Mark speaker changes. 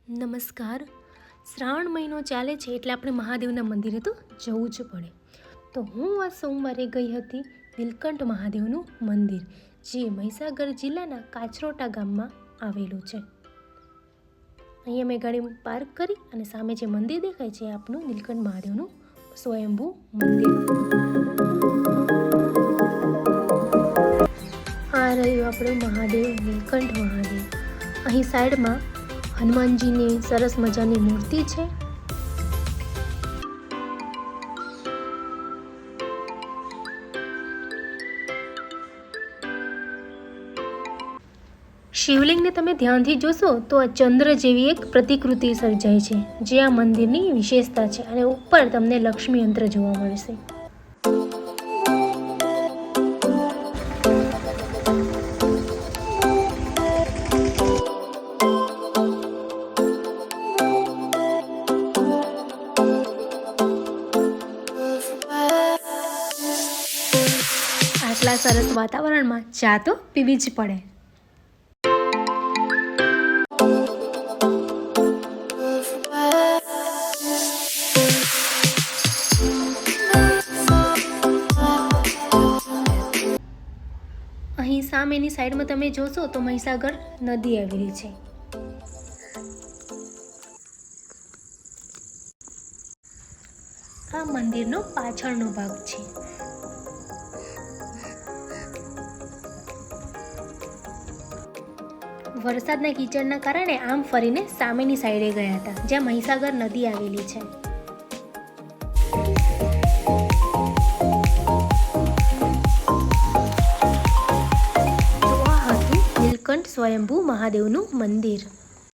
Speaker 1: નમસ્કાર. શ્રાવણ મહિનો ચાલે છે એટલે આપણે મહાદેવના મંદિરે તો જવું જ પડે. તો હું આ સોમવારે ગઈ હતી નીલકંઠ મહાદેવનું મંદિર, જે મહીસાગર જિલ્લાના કાચરોટા ગામમાં આવેલું છે. અહીંયા મેં ગાડી પાર્ક કરી અને સામે જે મંદિર દેખાય છે આપણું નીલકંઠ મહાદેવનું સ્વયંભૂ મંદિર. આ રહ્યું આપણું મહાદેવ, નીલકંઠ મહાદેવ. અહીં સાઈડમાં હનુમાનજીની સરસ મજાની મૂર્તિ છે. શિવલિંગને તમે ધ્યાનથી જોશો તો આ ચંદ્ર જેવી એક પ્રતિકૃતિ સર્જાય છે, જે આ મંદિરની વિશેષતા છે. અને ઉપર તમને લક્ષ્મી યંત્ર જોવા મળશે. આટલા સરસ વાતાવરણમાં ચા તો પીવી જ પડે. અહીં સામેની સાઈડમાં તમે જોશો તો મહીસાગર નદી આવેલી છે. આ મંદિરનો પાછળનો ભાગ છે. વરસાદના કીચડના કારણે આમ ફરીને સામેની સાઈડે ગયા હતા, જ્યાં મહીસાગર નદી આવેલી છે. તો આ હતું નીલકંઠ સ્વયંભૂ મહાદેવનું મંદિર.